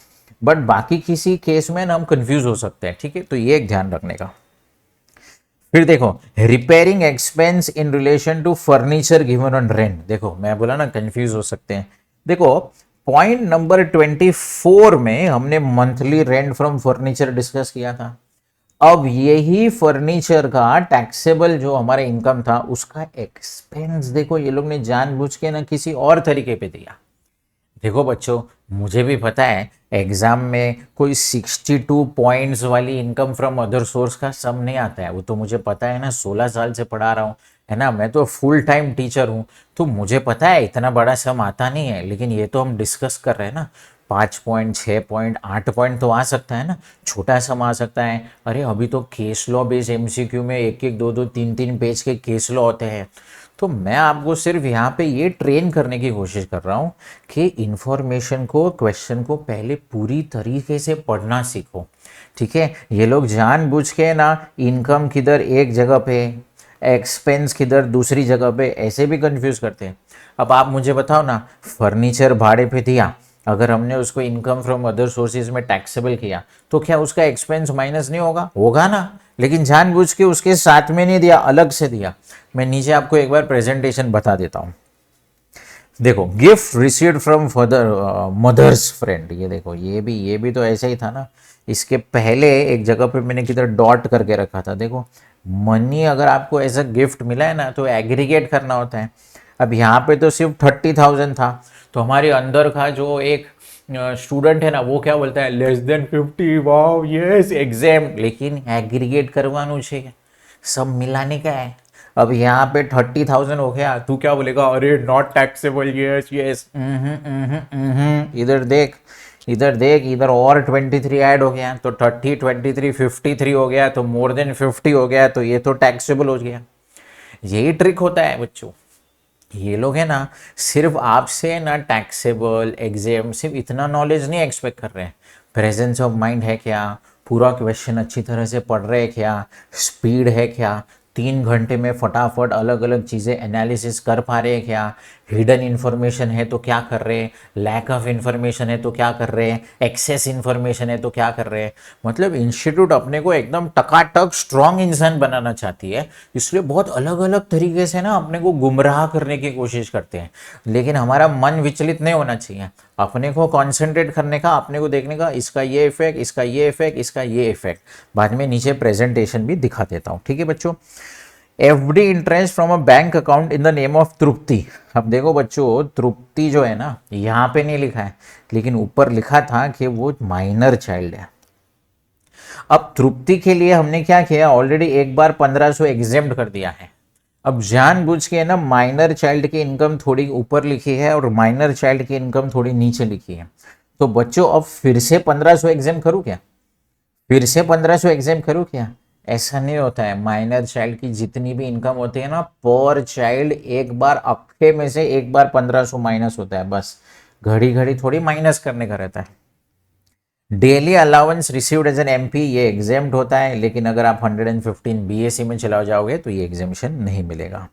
बट बाकी किसी केस में ना हम कंफ्यूज हो सकते हैं। ठीक है, तो ये एक ध्यान रखने का। फिर देखो repairing expense in relation to furniture given on rent, देखो मैं बोला ना कंफ्यूज हो सकते हैं। देखो पॉइंट नंबर 24 में हमने monthly rent from furniture discuss किया था। अब यही फर्नीचर का टैक्सेबल जो हमारा इनकम था उसका एक्सपेंस देखो ये लोग ने जानबूझ के ना किसी और तरीके पे दिया। देखो बच्चों, मुझे भी पता है एग्जाम में कोई 62 पॉइंट्स वाली इनकम फ्रॉम अदर सोर्स का सम नहीं आता है, वो तो मुझे पता है ना, 16 साल से पढ़ा रहा हूँ, है ना, मैं तो फुल टाइम टीचर हूँ, तो मुझे पता है इतना बड़ा सम आता नहीं है। लेकिन ये तो हम डिस्कस कर रहे हैं ना, 5 पॉइंट, 6 पॉइंट, 8 पॉइंट तो आ सकता है ना, छोटा सम आ सकता है। अरे अभी तो केस लॉ बेस्ड एमसीक्यू में एक एक दो दो तीन तीन पेज के केस लॉ होते हैं। तो मैं आपको सिर्फ यहाँ पे ये ट्रेन करने की कोशिश कर रहा हूँ कि इन्फॉर्मेशन को, क्वेश्चन को पहले पूरी तरीके से पढ़ना सीखो। ठीक है, ये लोग जानबूझ के ना इनकम किधर एक जगह पे, एक्सपेंस किधर दूसरी जगह पे, ऐसे भी कंफ्यूज करते हैं। अब आप मुझे बताओ ना, फर्नीचर भाड़े पे दिया, अगर हमने उसको इनकम फ्रॉम अदर सोर्सेज में टैक्सेबल किया तो क्या उसका एक्सपेंस माइनस नहीं होगा? होगा ना, लेकिन जानबूझ के उसके साथ में नहीं दिया, अलग से दिया। मैं नीचे आपको एक बार प्रेजेंटेशन बता देता हूँ। देखो gift received from father mother's friend, ये देखो ये भी तो ऐसा ही था ना। इसके पहले एक जगह पे मैंने किधर डॉट करके रखा था। देखो मनी अगर आपको ऐसा गिफ्ट मिला है ना तो एग्रीगेट करना होता है। अब यहाँ पे तो सिर्फ 30,000 था, तो हमारे अंदर का जो एक स्टूडेंट है ना वो क्या बोलता है, less than 50, wow yes exam, लेकिन एग्रीगेट करवाना चाहिए, सब मिलाने का है। अब यहाँ पे 30,000 हो गया, तू क्या बोलेगा, अरे नॉट टैक्सेबल, यस यस, इधर देख, इधर देख, इधर और 23 ऐड हो गया, तो 30, 23, 53 हो गया, तो मोर देन 50 हो गया, तो ये तो टैक्सेबल हो गया। यही ट्रिक होता है बच्चों। ये लोग है ना सिर्फ आपसे ना टैक्सेबल एग्जाम सिर्फ इतना नॉलेज नहीं एक्सपेक्ट कर रहे हैं, प्रेजेंस ऑफ माइंड है क्या, पूरा क्वेश्चन अच्छी तरह से पढ़ रहे हैं क्या, स्पीड है क्या, 3 घंटे में फटाफट अलग अलग चीज़ें एनालिसिस कर पा रहे हैं क्या, हिडन इन्फॉर्मेशन है तो क्या कर रहे हैं, लैक ऑफ इन्फॉर्मेशन है तो क्या कर रहे हैं, एक्सेस इन्फॉर्मेशन है तो क्या कर रहे हैं। मतलब इंस्टीट्यूट अपने को एकदम टकाटक स्ट्रॉन्ग इंसान बनाना चाहती है, इसलिए बहुत अलग अलग तरीके से ना अपने को गुमराह करने की कोशिश करते हैं। लेकिन हमारा मन विचलित नहीं होना चाहिए, अपने को कॉन्सेंट्रेट करने का, अपने को देखने का, इसका ये इफेक्ट, इसका ये इफेक्ट, इसका ये इफेक्ट। बाद में नीचे प्रेजेंटेशन भी दिखा देता हूँ। ठीक है बच्चों, FD interest from a bank account in the name of Tripti. अब देखो बच्चों, तृप्ति जो है ना यहाँ पे नहीं लिखा है, लेकिन ऊपर लिखा था कि वो माइनर चाइल्ड है। अब तृप्ति के लिए हमने क्या किया, ऑलरेडी एक बार 1500 एग्जेम्प्ट कर दिया है। अब जानबूझ के ना माइनर चाइल्ड की इनकम थोड़ी ऊपर लिखी है और माइनर चाइल्ड की इनकम थोड़ी नीचे लिखी है। तो बच्चों अब फिर से 1500 एग्जाम करूँ क्या, फिर से 1500 एग्जाम करूँ क्या? ऐसा नहीं होता है। माइनर चाइल्ड की जितनी भी इनकम होती है ना, पर चाइल्ड एक बार अक्खे में से एक बार 1500 माइनस होता है, बस घड़ी घड़ी थोड़ी माइनस करने का रहता है। Daily allowance received as an MP ये एग्जेम्प्ट होता है, लेकिन अगर आप 115 बीएससी में चला जाओगे तो ये एग्जेम्पशन नहीं मिलेगा।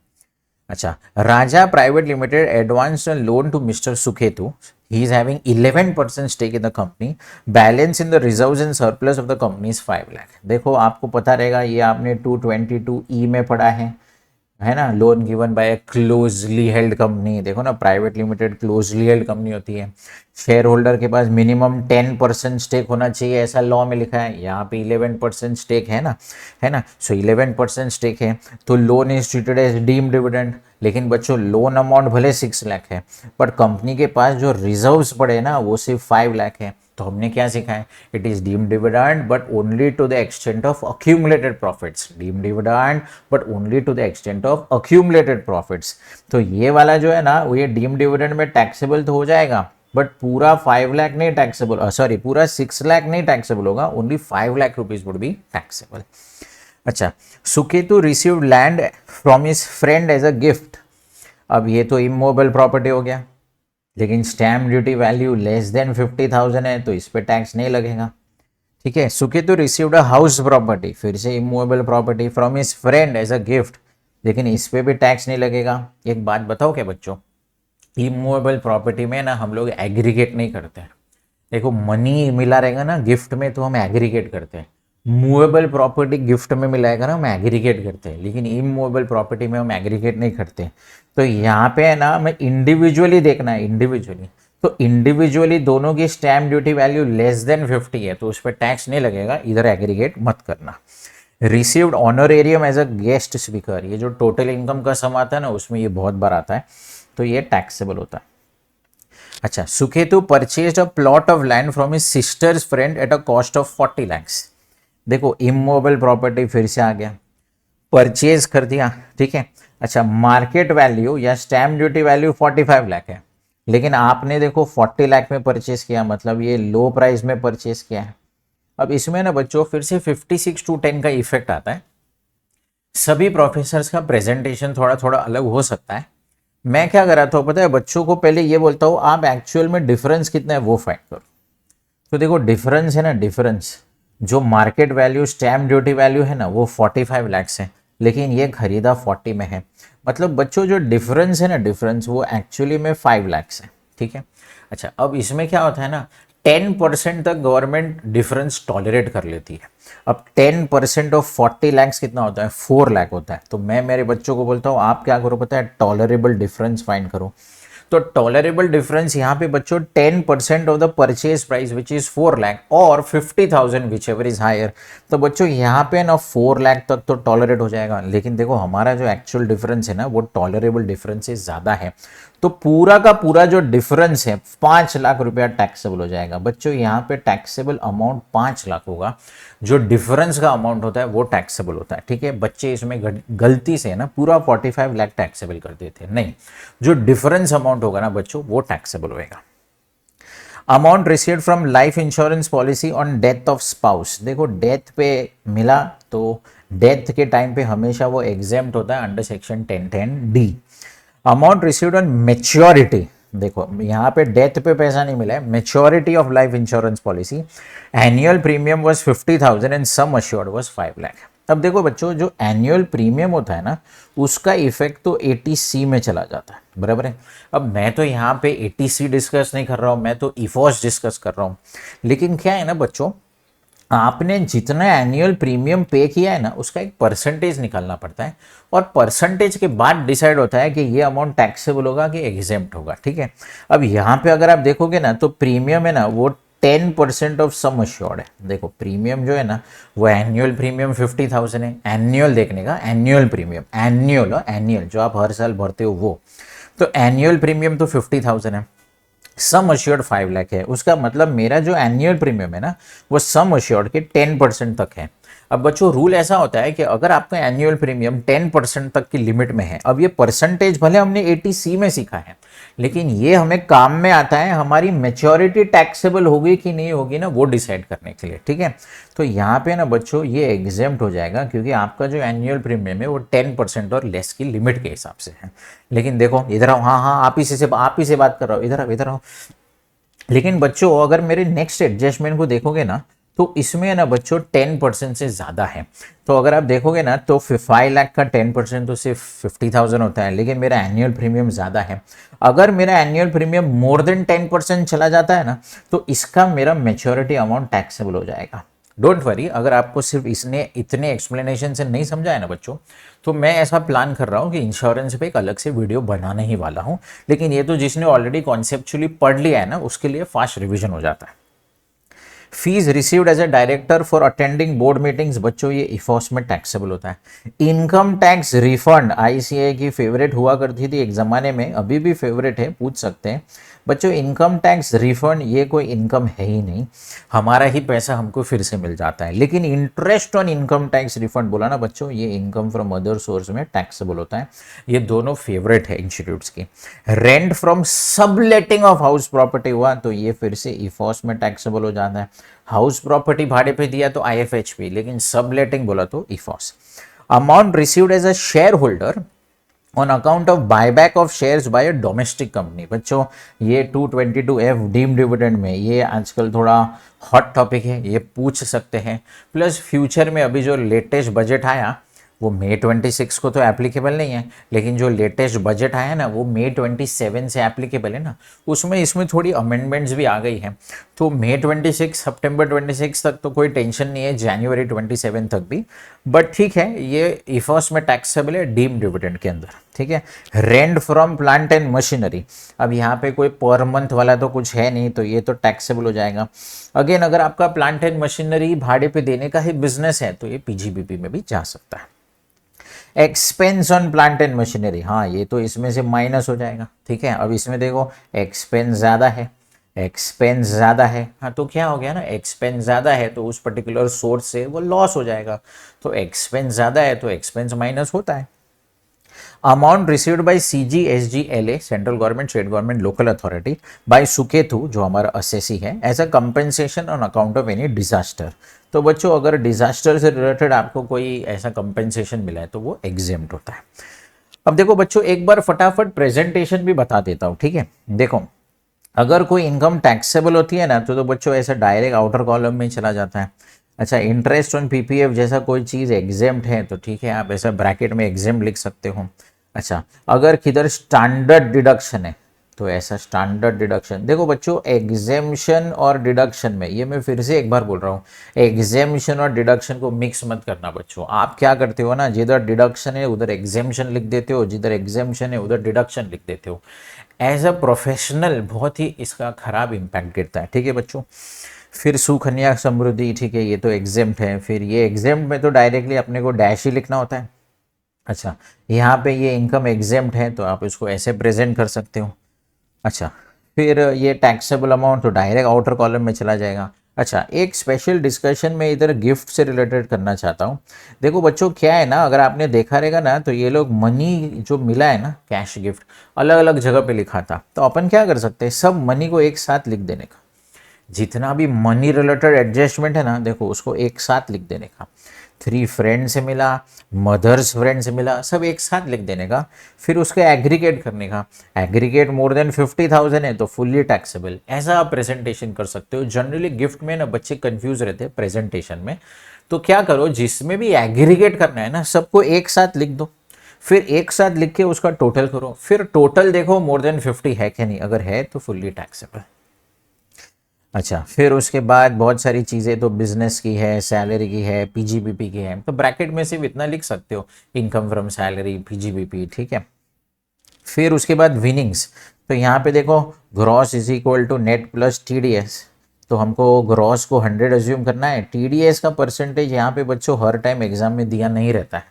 अच्छा, Raja private limited advance loan to Mister Sukhetu, he is having 11% stake in the company, balance in the reserves and surplus of the company is 5 lakh। देखो आपको पता रहेगा, ये आपने 222E में पढ़ा है ना, loan given by closely held company. देखो ना, private limited closely held company होती है, शेयर होल्डर के पास मिनिमम 10% स्टेक होना चाहिए, ऐसा लॉ में लिखा है। यहाँ पे 11% स्टेक है ना, सो 11% स्टेक है तो loan is treated as deemed dividend. लेकिन बच्चों लोन अमाउंट भले 6 लाख है, बट कंपनी के पास जो रिजर्व्स पड़े ना वो सिर्फ 5 लाख है। तो हमने क्या सीखा है, it is deemed dividend but only to the extent of accumulated profits, deemed dividend but only to the extent of accumulated profits. तो ये वाला जो है ना, वो ये डीम्ड डिविडेंड में टैक्सेबल तो हो जाएगा, बट पूरा 5 लाख नहीं टैक्सेबल, सॉरी पूरा 6 लाख नहीं टैक्सेबल होगा, only 5 lakh rupees would be taxable. अच्छा, Suketu received land from his friend as a gift. अब ये तो इमूवेबल प्रॉपर्टी हो गया, लेकिन stamp duty value less than 50,000 है तो इस पे टैक्स नहीं लगेगा। ठीक है, Suketu received a house property, फिर से immovable property from his friend as a gift, लेकिन इस पे भी टैक्स नहीं लगेगा। एक बात बताओ क्या बच्चों, इमूवेबल प्रॉपर्टी में ना हम लोग एग्रीगेट नहीं करते हैं। देखो मनी मिला रहेगा ना गिफ्ट में तो हम एग्रीगेट करते हैं, मूवेबल प्रॉपर्टी गिफ्ट में मिलाएगा ना हम एग्रीगेट करते हैं, लेकिन इमूवेबल प्रॉपर्टी में हम एग्रीगेट नहीं करते। तो यहाँ पे है ना हमें इंडिविजुअली देखना है, इंडिविजुअली। तो इंडिविजुअली दोनों की stamp duty value less then 50 है तो उस पर टैक्स नहीं लगेगा, इधर एग्रीगेट मत करना। Received honorarium as a guest speaker, ये जो टोटल इनकम का सम आता है ना उसमें ये बहुत बार आता है, तो ये टैक्सेबल होता है। अच्छा, Suketu purchased a plot of land from his sisters friend at a cost of 40 lakhs। देखो इमूवेबल प्रॉपर्टी फिर से आ गया, परचेज कर दिया, ठीक है। अच्छा, मार्केट वैल्यू या स्टैम्प ड्यूटी वैल्यू 45 लाख है, लेकिन आपने देखो 40 लाख में परचेज किया, मतलब ये लो प्राइस में परचेज किया है। अब इसमें ना बच्चों फिर से 56:10 का इफेक्ट आता है। सभी प्रोफेसर्स का प्रेजेंटेशन थोड़ा थोड़ा अलग हो सकता है। मैं क्या कर रहा था पता है, बच्चों को पहले ये बोलता हूँ आप एक्चुअल में डिफरेंस कितना है वो फाइंड करो। तो देखो डिफरेंस है ना, डिफरेंस जो market value stamp duty value है ना वो 45 lakhs है, लेकिन ये खरीदा 40 में है। मतलब बच्चों जो डिफरेंस है ना, डिफरेंस वो एक्चुअली में 5 lakhs है, ठीक है। अच्छा, अब इसमें क्या होता है ना, 10% तक गवर्नमेंट डिफरेंस टॉलरेट कर लेती है। अब 10% ऑफ 40 lakhs कितना होता है, 4 लाख होता है। तो मैं मेरे बच्चों को बोलता हूँ आप क्या करो पता है, टॉलरेबल डिफरेंस फाइंड करो। तो टॉलरेबल डिफरेंस यहाँ पे बच्चों 10% of the purchase price which is 4 lakh और 50,000 विच एवर इज हायर। तो बच्चों यहाँ पे ना 4 लाख तक तो टॉलरेट हो जाएगा, लेकिन देखो हमारा जो एक्चुअल डिफरेंस है ना वो टॉलरेबल डिफरेंस से ज़्यादा है, तो पूरा का पूरा जो डिफरेंस है 5 लाख रुपया टैक्सेबल हो जाएगा। बच्चों यहाँ पे टैक्सेबल अमाउंट 5 लाख होगा, जो डिफरेंस का अमाउंट होता है वो टैक्सेबल होता है, ठीक है। बच्चे इसमें गलती से ना पूरा 45 लाख टैक्सेबल कर देते हैं, नहीं, जो डिफरेंस अमाउंट होगा ना बच्चों वो टैक्सेबल होएगा। Amount received from life insurance policy on death of spouse, देखो डेथ पे मिला तो डेथ के टाइम पे हमेशा वो एग्जेम्प्ट होता है under section 1010D। Amount received on maturity, देखो यहाँ पे डेथ पे पैसा नहीं मिला है, maturity of life insurance policy, annual premium was 50,000 and sum assured was 5 lakh. अब देखो बच्चों जो एनुअल प्रीमियम होता है ना उसका इफेक्ट तो 80C में चला जाता है, बराबर है। अब मैं तो यहाँ पे 80C डिस्कस नहीं कर रहा हूँ, मैं तो इफोस डिस्कस कर रहा हूँ। लेकिन क्या है ना बच्चों, आपने जितना एनुअल प्रीमियम पे किया है ना उसका एक परसेंटेज निकालना पड़ता है, और परसेंटेज के बाद डिसाइड होता है कि ये अमाउंट टैक्सेबल होगा कि एग्जेम्प्ट होगा, ठीक है। अब यहाँ पे अगर आप देखोगे ना तो प्रीमियम है ना वो 10% ऑफ सम अश्योर्ड है। देखो प्रीमियम जो है ना वो एनुअल प्रीमियम 50,000 है, एनुअल देखने का एनुअल प्रीमियम, एनुअल जो आप हर साल भरते हो वो, तो एनुअल प्रीमियम तो 50,000 है, सम अश्योर्ड 5 लाख है। उसका मतलब मेरा जो एनुअल प्रीमियम है ना वो सम अश्योर्ड के 10% तक है। अब बच्चों रूल ऐसा होता है कि अगर आपका एनुअल प्रीमियम 10% तक की लिमिट में है, अब ये परसेंटेज भले हमने 80C में सीखा है, लेकिन ये हमें काम में आता है हमारी मेच्योरिटी टैक्सेबल होगी कि नहीं होगी ना वो डिसाइड करने के लिए, ठीक है। तो यहाँ पे ना बच्चों ये एग्जेम्प्ट हो जाएगा क्योंकि आपका जो एनुअल प्रीमियम है वो 10% और लेस की लिमिट के हिसाब से है। लेकिन देखो इधर आओ, हाँ हाँ आप ही से बात कर रहा हूँ, इधर आओ। लेकिन बच्चों अगर मेरे नेक्स्ट एडजस्टमेंट को देखोगे ना तो इसमें ना बच्चों 10% से ज़्यादा है। तो अगर आप देखोगे ना तो 5 लाख का 10% तो सिर्फ 50,000 होता है, लेकिन मेरा एनुअल प्रीमियम ज़्यादा है। अगर मेरा एनुअल प्रीमियम मोर देन 10% चला जाता है ना तो इसका मेरा मेच्योरिटी अमाउंट टैक्सेबल हो जाएगा। डोंट वरी, अगर आपको सिर्फ इसने इतने एक्सप्लेनेशन से नहीं समझा है ना बच्चों, तो मैं ऐसा प्लान कर रहा हूँ कि इंश्योरेंस पे एक अलग से वीडियो बनाने ही वाला हूँ। लेकिन ये तो जिसने ऑलरेडी कॉन्सेप्चुअली पढ़ लिया है ना उसके लिए फास्ट रिविजन हो जाता है। Fees received as a director for attending board meetings, बच्चों ये इफॉस में टैक्सेबल होता है। इनकम टैक्स रिफंड आईसीए की फेवरेट हुआ करती थी एक ज़माने में, अभी भी फेवरेट है, पूछ सकते हैं बच्चों। इनकम टैक्स रिफंड ये कोई इनकम है ही नहीं, हमारा ही पैसा हमको फिर से मिल जाता है। लेकिन interest on income tax refund बोला ना बच्चों, ये इनकम फ्रॉम अदर सोर्स में टैक्सेबल होता है। ये दोनों फेवरेट है इंस्टीट्यूट्स की। Rent from subletting of house property हुआ तो ये फिर से इफॉस में टैक्सेबल हो जाता है। हाउस प्रॉपर्टी भाड़े पे दिया तो आईएफएचपी, लेकिन सबलेटिंग बोला तो इफॉस। Amount received as a share holder on account of buyback of shares by a domestic company, बच्चों ये 222F डीम डिविडेंड में ये आजकल थोड़ा हॉट टॉपिक है, ये पूछ सकते हैं। प्लस फ्यूचर में अभी जो लेटेस्ट बजट आया वो मई 26 को तो एप्लीकेबल नहीं है, लेकिन जो लेटेस्ट बजट आया ना वो मई 27 से एप्लीकेबल है ना, उसमें इसमें थोड़ी अमेंडमेंट्स भी आ गई हैं। तो मई 26 सितंबर 26 तक तो कोई टेंशन नहीं है, जनवरी 27 तक भी, बट ठीक है ये इफर्स में टैक्सेबल है डीम डिविडेंड के अंदर, ठीक है। Rent from plant and machinery, अब यहाँ पे कोई पर मंथ वाला तो कुछ है नहीं, तो ये तो टैक्सेबल हो जाएगा। अगेन अगर आपका प्लांट एंड मशीनरी भाड़े पे देने का ही बिजनेस है तो ये पीजीबीपी में भी जा सकता है। Expense on plant and machinery, हाँ ये तो इसमें से माइनस हो जाएगा, ठीक है। अब इसमें देखो एक्सपेंस ज़्यादा है, एक्सपेंस ज़्यादा है, हाँ तो क्या हो गया ना, एक्सपेंस ज़्यादा है तो उस पर्टिकुलर सोर्स से वो लॉस हो जाएगा, तो एक्सपेंस ज़्यादा है तो एक्सपेंस माइनस होता है। Amount received by CGSGLA central government, state government, local authority by Suketu जो हमारा असेसी है, as a compensation on account of any disaster. तो बच्चों अगर डिजास्टर से रिलेटेड आपको कोई ऐसा कंपेंसेशन मिला है तो वो एग्जेम्प्ट होता है। अब देखो बच्चों एक बार फटाफट प्रेजेंटेशन भी बता देता हूँ, ठीक है। देखो अगर कोई इनकम टैक्सेबल होती है ना तो बच्चों ऐसा डायरेक्ट आउटर कॉलम में चला जाता है। अच्छा इंटरेस्ट ऑन पीपीएफ जैसा कोई चीज़ एग्जेम्प्ट है तो ठीक है, आप ऐसा ब्रैकेट में एग्जेम्प्ट लिख सकते हो। अच्छा अगर किधर स्टैंडर्ड डिडक्शन है तो ऐसा स्टैंडर्ड डिडक्शन, देखो बच्चों एग्जेम्पशन और डिडक्शन में, ये मैं फिर से एक बार बोल रहा हूँ, एग्जेम्पशन और डिडक्शन को मिक्स मत करना बच्चों। आप क्या करते हो ना, जिधर डिडक्शन है उधर एग्जेम्पशन लिख देते हो, जिधर एग्जेम्पशन है उधर डिडक्शन लिख देते हो। एज अ प्रोफेशनल बहुत ही इसका खराब इम्पैक्ट गिरता है, ठीक है बच्चों। फिर सुकन्या समृद्धि, ठीक है ये तो एग्जेम्प्ट है, फिर ये एग्जेम्प्ट में तो डायरेक्टली अपने को डैश ही लिखना होता है। अच्छा यहाँ पे ये इनकम एग्जेम्प्ट है तो आप इसको ऐसे प्रेजेंट कर सकते हो। अच्छा फिर ये टैक्सेबल अमाउंट तो डायरेक्ट आउटर कॉलम में चला जाएगा। अच्छा एक स्पेशल डिस्कशन में इधर गिफ्ट से रिलेटेड करना चाहता हूँ। देखो बच्चों क्या है ना, अगर आपने देखा रहेगा ना तो ये लोग मनी जो मिला है ना कैश गिफ्ट अलग अलग जगह पे लिखा था, तो अपन क्या कर सकते हैं सब मनी को एक साथ लिख देने का, जितना भी मनी रिलेटेड एडजस्टमेंट है ना देखो उसको एक साथ लिख देने का। 3 फ्रेंड से मिला, मदर्स फ्रेंड से मिला, सब एक साथ लिख देने का, फिर उसको एग्रीगेट करने का। एग्रीगेट मोर देन 50,000 है तो फुल्ली टैक्सेबल, ऐसा आप प्रेजेंटेशन कर सकते हो। जनरली गिफ्ट में ना बच्चे कंफ्यूज रहते हैं प्रेजेंटेशन में, तो क्या करो जिसमें भी एग्रीगेट करना है ना सबको एक साथ लिख दो, फिर एक साथ लिख के उसका टोटल करो, फिर टोटल देखो मोर देन 50 है कि नहीं, अगर है तो फुल्ली टैक्सेबल। अच्छा फिर उसके बाद बहुत सारी चीज़ें तो बिजनेस की है, सैलरी की है, पीजीबीपी की है, तो ब्रैकेट में सिर्फ इतना लिख सकते हो इनकम फ्रॉम सैलरी पीजीबीपी, ठीक है। फिर उसके बाद विनिंग्स, तो यहाँ पे देखो gross is equal to net plus TDS, तो हमको ग्रॉस को 100 एज्यूम करना है। टीडीएस का परसेंटेज यहाँ पे बच्चों हर टाइम एग्जाम में दिया नहीं रहता है,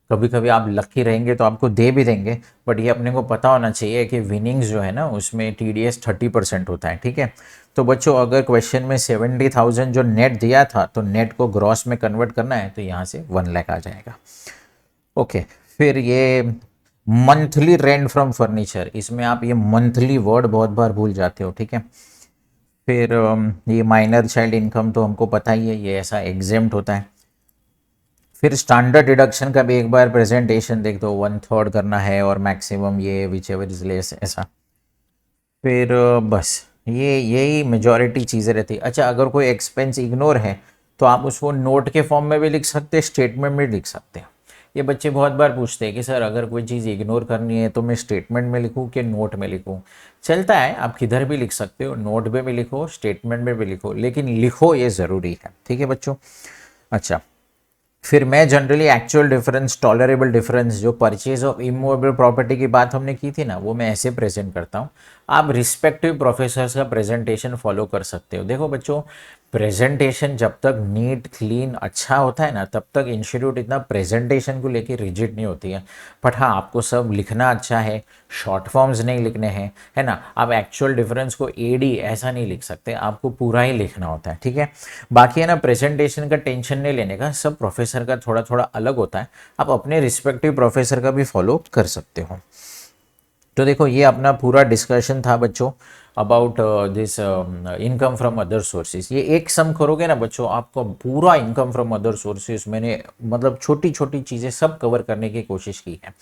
कभी कभी आप लकी रहेंगे तो आपको दे भी देंगे, बट ये अपने को पता होना चाहिए कि विनिंग्स जो है ना उसमें टीडीएस 30% होता है, ठीक है। तो बच्चों अगर क्वेश्चन में 70,000 जो नेट दिया था तो नेट को ग्रॉस में कन्वर्ट करना है तो यहाँ से 1 लाख आ जाएगा। ओके फिर ये मंथली रेंट फ्रॉम फर्नीचर, इसमें आप ये मंथली वर्ड बहुत बार भूल जाते हो, ठीक है। फिर ये माइनर चाइल्ड इनकम तो हमको पता ही है, ये ऐसा एग्जेम्प्ट होता है। फिर स्टैंडर्ड डिडक्शन का भी एक बार प्रेजेंटेशन देख दो, 1/3 करना है और मैक्सिमम ये विच एवर इज लेस ऐसा। फिर बस ये यही मेजॉरिटी चीज़ें रहती। अच्छा अगर कोई एक्सपेंस इग्नोर है तो आप उसको नोट के फॉर्म में भी लिख सकते हैं, स्टेटमेंट में लिख सकते हैं। ये बच्चे बहुत बार पूछते हैं कि सर अगर कोई चीज़ इग्नोर करनी है तो मैं स्टेटमेंट में लिखूँ कि नोट में लिखूँ, चलता है आप किधर भी लिख सकते हो, नोट में भी लिखो स्टेटमेंट में भी लिखो, लेकिन लिखो ये ज़रूरी है, ठीक है बच्चों। अच्छा फिर मैं generally actual difference, tolerable difference, जो परचेज ऑफ इमूवेबल प्रॉपर्टी की बात हमने की थी ना वो मैं ऐसे प्रेजेंट करता हूँ। आप रिस्पेक्टिव प्रोफेसर्स का प्रेजेंटेशन फॉलो कर सकते हो। देखो बच्चों प्रेजेंटेशन जब तक नीट क्लीन अच्छा होता है ना, तब तक इंस्टीट्यूट इतना प्रेजेंटेशन को लेके रिजिड नहीं होती है। बट हाँ, आपको सब लिखना अच्छा है, शॉर्ट फॉर्म्स नहीं लिखने हैं, है ना। आप एक्चुअल डिफरेंस को एडी ऐसा नहीं लिख सकते, आपको पूरा ही लिखना होता है, ठीक है। बाकी है ना, प्रेजेंटेशन का टेंशन नहीं लेने का, सब प्रोफेसर का थोड़ा थोड़ा अलग होता है, आप अपने रिस्पेक्टिव प्रोफेसर का भी फॉलो कर सकते हो। तो देखो, ये अपना पूरा डिस्कशन था बच्चों about this income from other sources. ये एक सम करोगे ना बच्चों, आपको पूरा इनकम फ्रॉम अदर सोर्सेज मैंने मतलब छोटी छोटी चीज़ें सब कवर करने की कोशिश की है।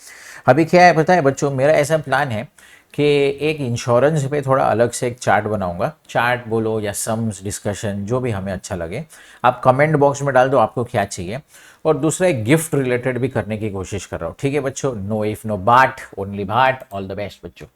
अभी क्या है पता है बच्चों, मेरा ऐसा प्लान है कि एक इंश्योरेंस पे थोड़ा अलग से एक चार्ट बनाऊंगा, चार्ट बोलो या सम्स डिस्कशन, जो भी हमें अच्छा लगे। आप कमेंट बॉक्स में डाल दो आपको क्या चाहिए। और दूसरा एक गिफ्ट रिलेटेड भी करने की कोशिश कर रहा हूँ, ठीक है बच्चों। नो इफ नो बाट, ओनली बाट। ऑल द बेस्ट बच्चों।